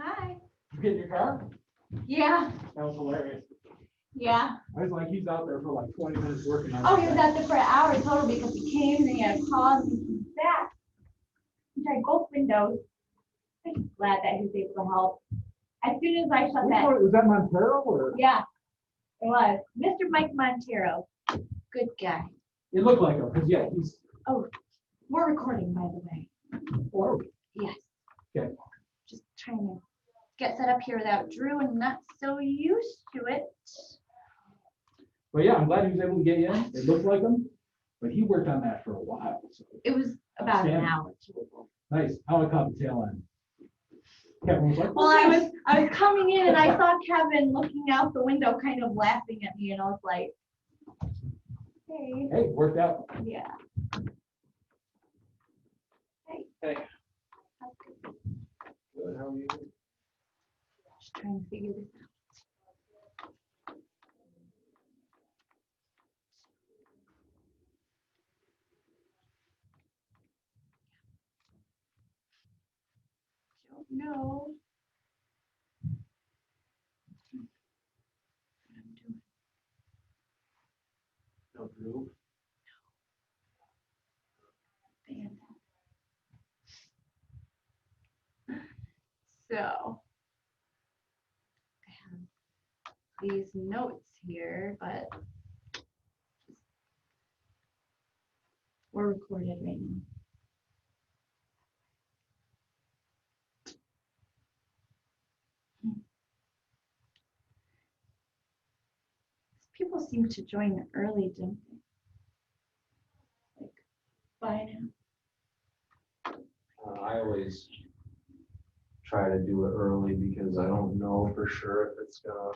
Hi. You get in your car? Yeah. That was hilarious. Yeah. I was like, he's out there for like 20 minutes working on Oh, that he was thing. out there for an hour total because he came and he had a pause and he came back. He tried both windows. I'm glad that he was able to help. As soon as I shut Which that, one, was that Montero or? yeah, it was. Mr. Mike Montero. Good guy. It looked like him, because yeah, he's. Oh, we're recording, by the way. Oh, Yes. okay. Just trying to get set up here without Drew and not so used to it. But yeah, I'm glad he was able to get in. It looked like him, but he worked on that for a while. So. It was about an Outstanding. hour total. Nice. How I caught the tail end. Kevin was like, Well, I was coming in and I saw Kevin looking out the window, kind of laughing at me, and I was like, "Hey, hey, worked out. yeah." Hey. Good, how are you? Just trying to figure this out. Don't know what I'm doing. No, Drew. So I have these notes here, but we're recorded right now. People seem to join early, don't they? Like by now. I always try to do it early because I don't know for sure if it's gonna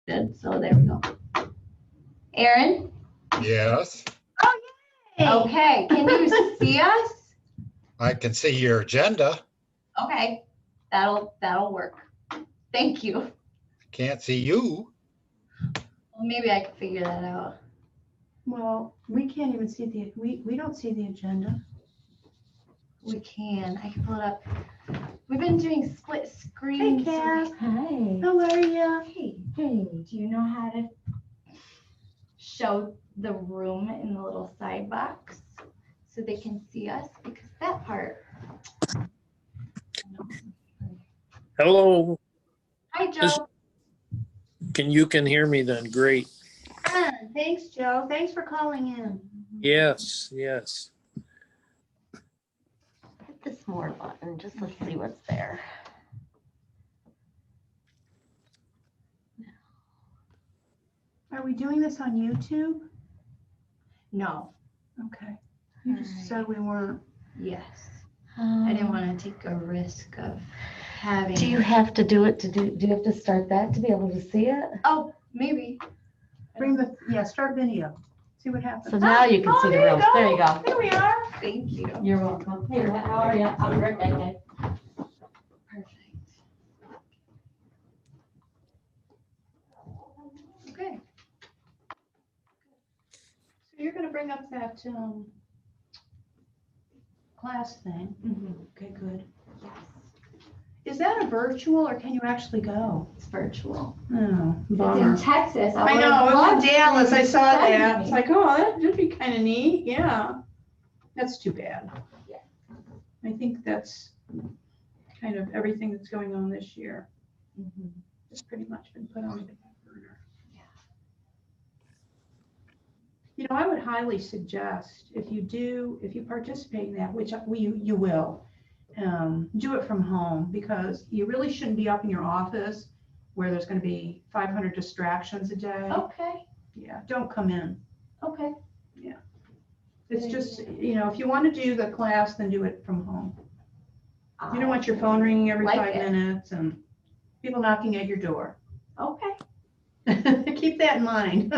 Good, so there we go. Aaron? Yes, Okay, can you see us? I can see your agenda. Okay, that'll work. Thank you. Can't see you. Well, maybe I can figure that out. Well, we can't even see we don't see the agenda. We can, I can pull it up. We've been doing split screen. Hey, Kat. Hi. How are you? Hey, do you know how to show the room in the little side box so they can see us? Because that part. Hello, Hi, Joe. you can hear me then, great. Thanks, Joe. Thanks for calling in. Yes, yes. Hit this more button, just let's see what's there. Are we doing this on YouTube? No. Okay. You just said we weren't. Yes. I didn't want to take a risk of having. Do you have to do it do you have to start that to be able to see it? Oh, maybe. Start video. See what happens. So now you can see the room. There you go. There we are. Thank you. You're welcome. Hey, how are you? I'll be right back, guys. Perfect. Okay. So you're gonna bring up that class thing. Okay, good. Is that a virtual or can you actually go? It's virtual. Oh, It's bummer. in Texas. I know, it was in Dallas, I saw that. It's like, like, oh, that'd be kind of neat, yeah. That's too bad. Yeah. I think that's kind of everything that's going on this year. It's pretty much been put on the back burner. You know, I would highly suggest if you participate in that, which you will, do it from home because you really shouldn't be up in your office where there's going to be 500 distractions a day. Okay. Yeah, don't come in. Okay. It's just, if you want to do the class, then do it from home. You don't want your phone ringing every Like 5 it. minutes and people knocking at your door. Okay. Keep that in mind.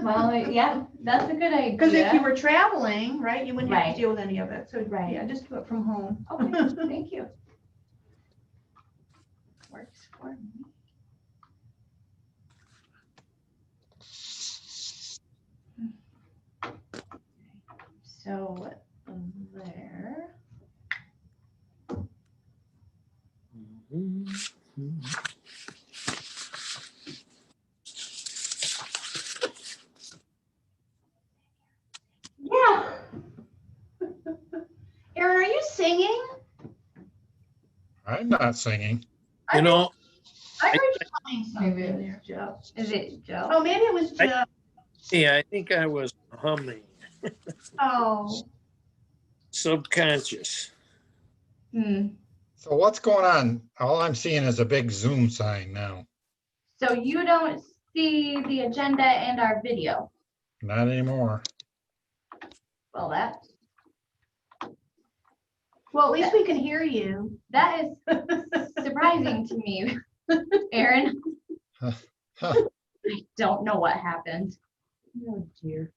Well, yeah, that's a good idea. Because if you were traveling, right, you wouldn't have Right. to deal with any of it. So, Right. yeah, just do it from home. Okay, thank you. Works for me. So there. Yeah. Aaron, are you singing? I'm not singing. You know, I heard you humming something Maybe there, Joe. Is it Joe? Oh, maybe it was Joe. yeah, I think I was humming, Oh, subconscious. So what's going on? All I'm seeing is a big Zoom sign now. So you don't see the agenda and our video. Not anymore. Well, that well, at least we can hear you. is surprising to me, Aaron. Huh. I don't know what happened. Oh, dear.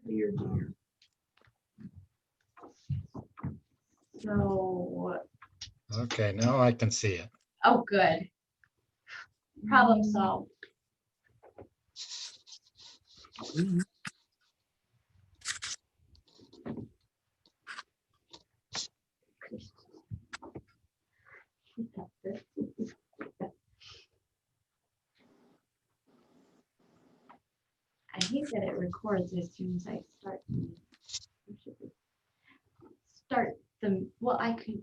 Dear, dear. So, Okay, now I can see it. oh, good. Problem solved. I hate that it records as soon as I start. Well, I could.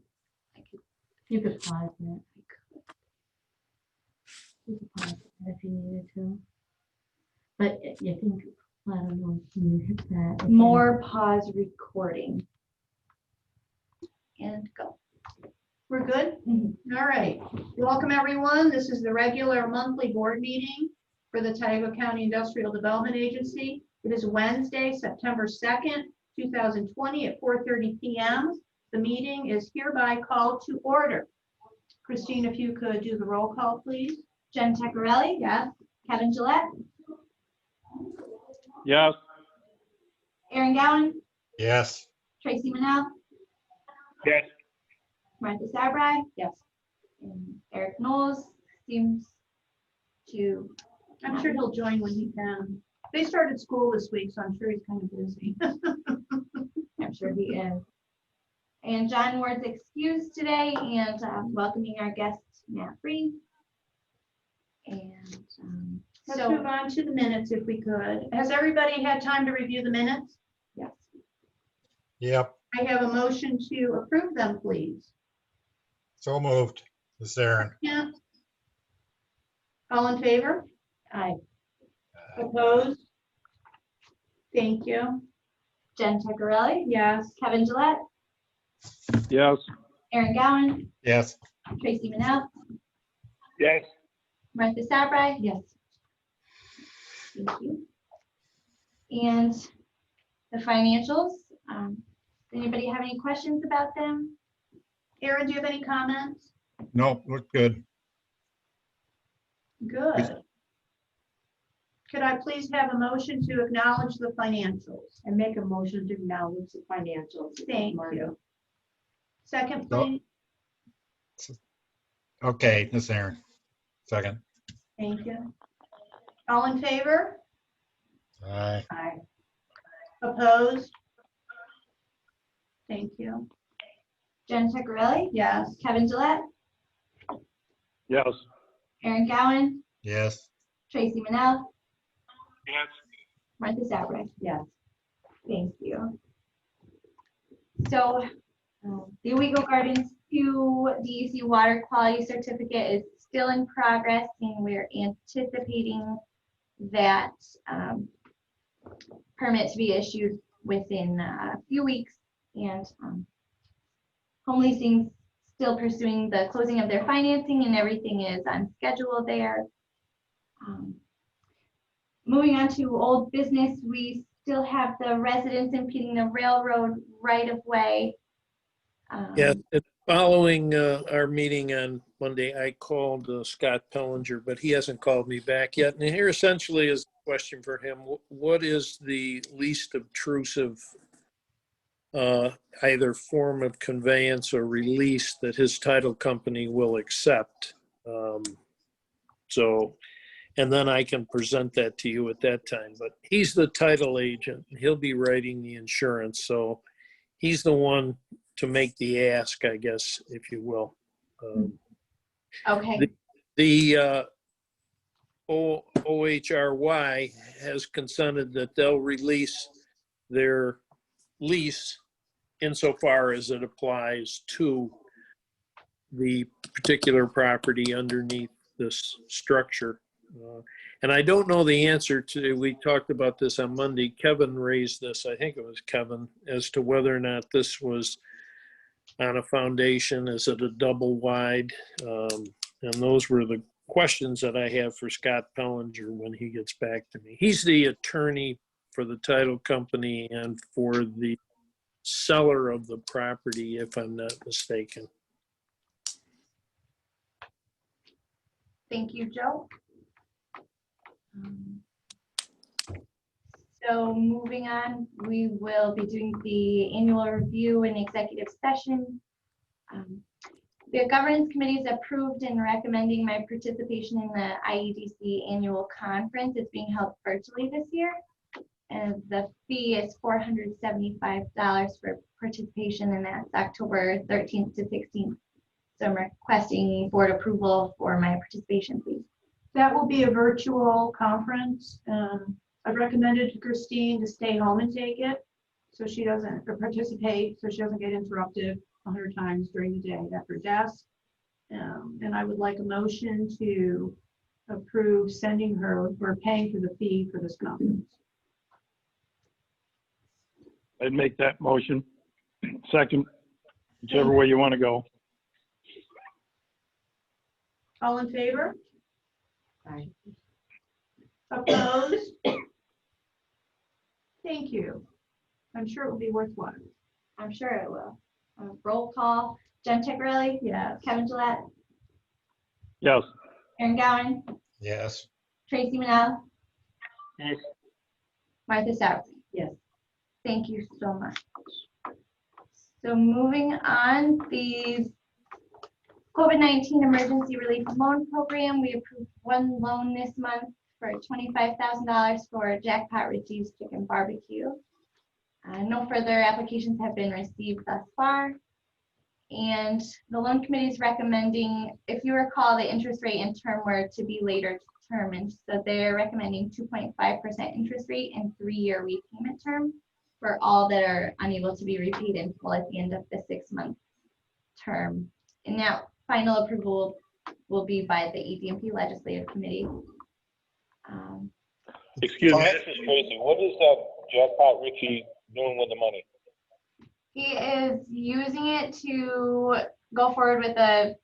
You could pause it. I could. You could pause it if you needed to. But I think, I don't know, can you hit that? again? More pause recording. And go. We're good? All right. Welcome, everyone. This is the regular monthly board meeting for the Tioga County Industrial Development Agency. It is Wednesday, September 2nd, 2020 at 4:30 p.m. The meeting is hereby called to order. Christine, if you could do the roll call, please. Jen Teccarelli? Yes. Kevin Gillette? Yes. Aaron Gowan? yes, Tracy Manell? Yes. Martha Sabri? Yes. And Eric Knowles seems to, I'm sure he'll join when he can. They started school this week, so I'm sure he's kind of busy. I'm sure he is. And John Ward's excused today, and welcoming our guest, Matt Free. And Let's so, move on to the minutes if we could. Has everybody had time to review the minutes? yes. yep, I have a motion to approve them, please. so moved. This is Aaron. Yeah. All in favor? Aye. Opposed? Thank you. Jen Teccarelli? Yes. Kevin Gillette? Yes. Aaron Gowan? Yes, Tracy Manell? Yes. Martha Sabri? Yes. Thank you. And the financials, does anybody have any questions about them? Aaron, do you have any comments? nope, look good. Good. Could I please have a motion to acknowledge the financials? And make a motion to acknowledge the financials. Thank you. Second, No. please. Okay, this is Aaron. Second. Thank you. All in favor? Aye, Aye. Opposed? Thank you. Jen Teccarelli? Yes. Kevin Gillette? Yes. Aaron Gowan? yes, Tracy Manell? Yes. Martha Sabri? Yes. Thank you. So, the Owego Gardens 2 DEC water quality certificate is still in progress, and we're anticipating that permit to be issued within a few weeks. And Home Leasing still pursuing the closing of their financing, and everything is on schedule there. Moving on to old business, we still have the residents impeding the railroad right of way. Yeah, following our meeting on Monday, I called Scott Pellinger, but he hasn't called me back yet. And here essentially is a question for him. What is the least obtrusive either form of conveyance or release that his title company will accept? And then I can present that to you at that time. But he's the title agent. He'll be writing the insurance. So he's the one to make the ask, I guess, if you will. Okay. The OHRY has consented that they'll release their lease insofar as it applies to the particular property underneath this structure. And I don't know the answer to, we talked about this on Monday, Kevin raised this, I think it was Kevin, as to whether or not this was on a foundation, is it a double wide? And those were the questions that I have for Scott Pellinger when he gets back to me. He's the attorney for the title company and for the seller of the property, if I'm not mistaken. Thank you, Joe. So moving on, we will be doing the annual review in executive session. The governance committee is approved and recommending my participation in the IEDC annual conference. It's being held virtually this year. And the fee is $475 for participation, and that's October 13th to 16th. So I'm requesting board approval for my participation, please. That will be a virtual conference. I've recommended to Christine to stay home and take it so she doesn't, or participate, so she doesn't get interrupted 100 times during the day at her desk. And I would like a motion to approve sending her, or paying for the fee for this conference. I'd make that motion. Second, whichever way you want to go. All in favor? Aye. Opposed? Thank you. I'm sure it will be worthwhile. I'm sure it will. Roll call, Jen Teccarelli, Yes. Kevin Gillette, Yes. Aaron Gowan, Yes. Tracy Manell, Yes. Martha Souter. Yes. Thank you so much. So moving on, the COVID-19 Emergency Relief Loan Program, we approved one loan this month for $25,000 for Jackpot Richie's Chicken Barbecue. No further applications have been received thus far. And the loan committee is recommending, if you recall, the interest rate and term were to be later determined. So they're recommending 2.5% interest rate and 3-year repayment term for all that are unable to be repaid in full at the end of the 6-month term. And that final approval will be by the AD&P Legislative Committee. Excuse me, Fine. this is Tracy. What is that Jackpot Richie doing with the money? He is using it to go forward with the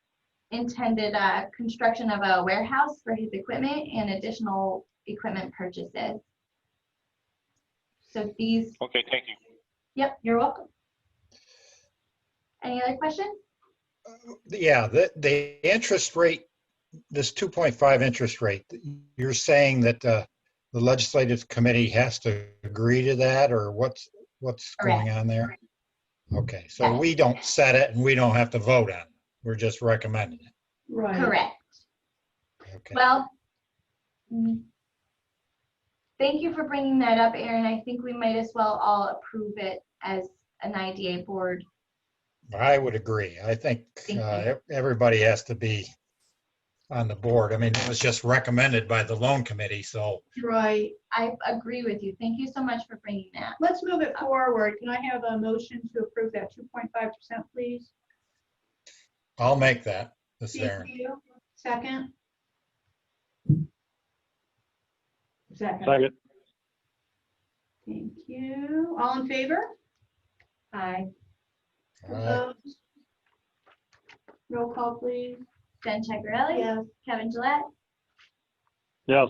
intended construction of a warehouse for his equipment and additional equipment purchases. So these, Okay, thank you. yep, you're welcome. Any other questions? Yeah, the interest rate, this 2.5 interest rate, you're saying that the legislative committee has to agree to that, or what's going on there? Okay, so Yes. we don't set it and we don't have to vote on it. We're just recommending it. Right. Correct. Okay. Well, thank you for bringing that up, Aaron. I think we might as well all approve it as an IDA board. I would agree. I think Thank everybody has to be on the board. I mean, it was just recommended by the loan committee, so Right. I agree with you. Thank you so much for bringing that. Let's move it forward. Can I have a motion to approve that 2.5%, please? I'll make that. This Thank Aaron. you. Second? Second. Thank you. All in favor? Aye. All right. Opposed? Roll call, please. Jen Chegarelli, Yes. Kevin Gillette, Yes.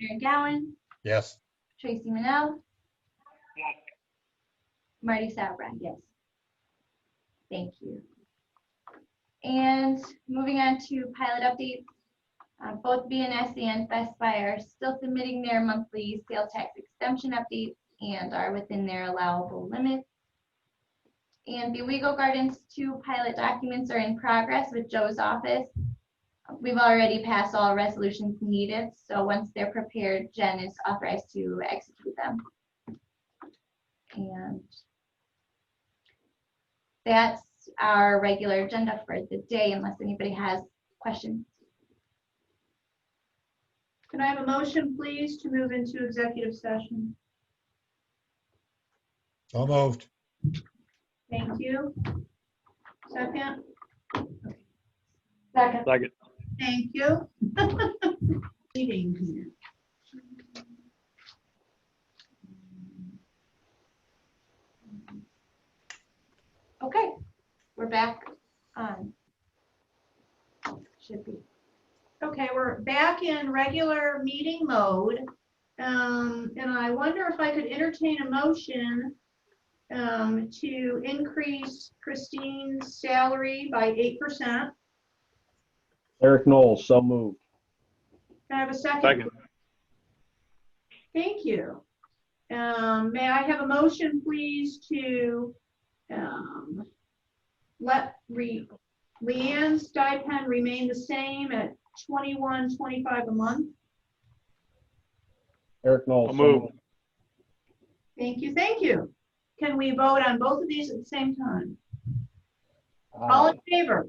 Aaron Gowan, Yes. Tracy Manell, Marty Sauerbrei. Yes. Thank you. And moving on to pilot updates, both BNS and Best Buy are still submitting their monthly sales tax exemption updates and are within their allowable limits. And the Wego Gardens 2 pilot documents are in progress with Joe's office. We've already passed all resolutions needed, so once they're prepared, Jen is authorized to execute them. And that's our regular agenda for the day, unless anybody has questions. Can I have a motion, please, to move into executive session? So moved. Thank you. Second? Second. Second. Thank you. Meeting here. Okay, we're back on. Should be. Okay, we're back in regular meeting mode. And I wonder if I could entertain a motion to increase Christine's salary by 8%. Eric Knowles, so moved. Can I have a second? Second. Thank you. May I have a motion, please, to let Leanne's stipend remain the same at $21.25 a month? Eric Knowles, So so moved. moved. Thank you, thank you. Can we vote on both of these at the same time? All in favor?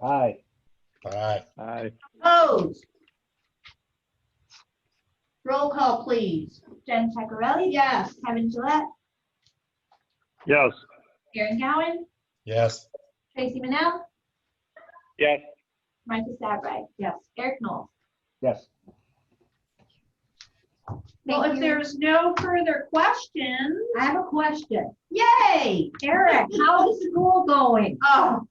Aye. All right. Aye. Opposed? Roll call, please. Jen Chegarelli. Yes. Kevin Gillette, Yes. Aaron Gowan, Yes. Tracy Manell, Yes. Martha Sauerbrei. Yes. Eric Knowles. Yes. Well, Thank if you. there's no further questions, I have a question. yay! Eric, how is school going? Oh,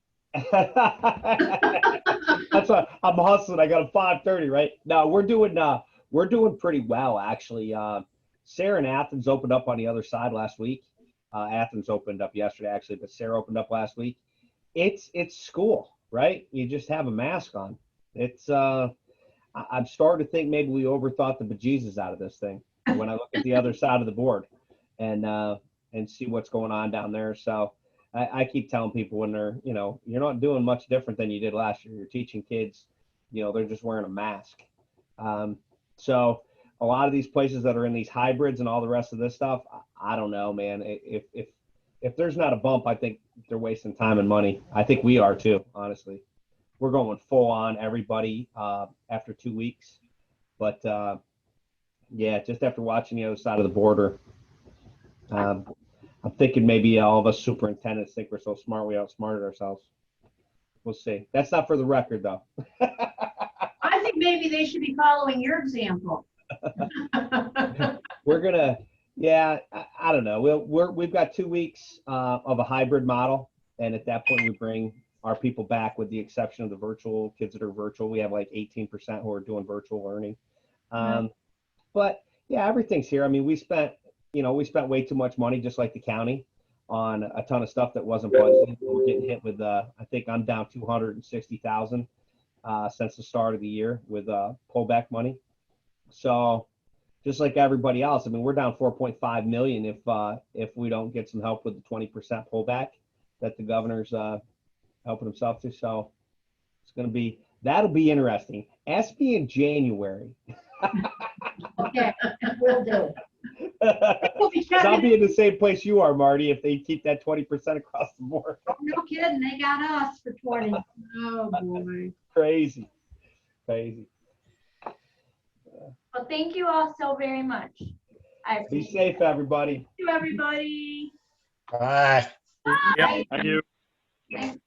That's what I'm hustling. I got a 5:30, right? No, we're doing pretty well, actually. Sarah and Athens opened up on the other side last week. Athens opened up yesterday, actually, but Sarah opened up last week. It's school, right? You just have a mask on. It's I'm starting to think maybe we overthought the bejesus out of this thing when I look at the other side of the board and see what's going on down there. So I keep telling people when they're, you're not doing much different than you did last year. You're teaching kids, they're just wearing a mask. So a lot of these places that are in these hybrids and all the rest of this stuff, I don't know, man. If there's not a bump, I think they're wasting time and money. I think we are too, honestly. We're going full on everybody after 2 weeks. But yeah, just after watching the other side of the border, I'm thinking maybe all of us superintendents think we're so smart we outsmarted ourselves. We'll see. That's not for the record, though. I think maybe they should be following your example. We're gonna, yeah, I don't know. We've got 2 weeks of a hybrid model, and at that point we bring our people back, with the exception of the virtual kids that are virtual. We have like 18% who are doing virtual learning. But yeah, everything's here. I mean, we spent way too much money, just like the county, on a ton of stuff that wasn't budgeted. We're getting hit with, I think I'm down 260,000 since the start of the year with pullback money. So just like everybody else, I mean, we're down 4.5 million if we don't get some help with the 20% pullback that the governor's helping himself to. So that'll be interesting. Ask me in January. Okay, will do. I'll be in the same place you are, Marty, if they keep that 20% across the board. No kidding, they got us for 20. Oh, boy. Crazy. Well, thank you all so very much. I Be appreciate safe, everybody. Thank you, everybody. Bye. Yep, thank you. it.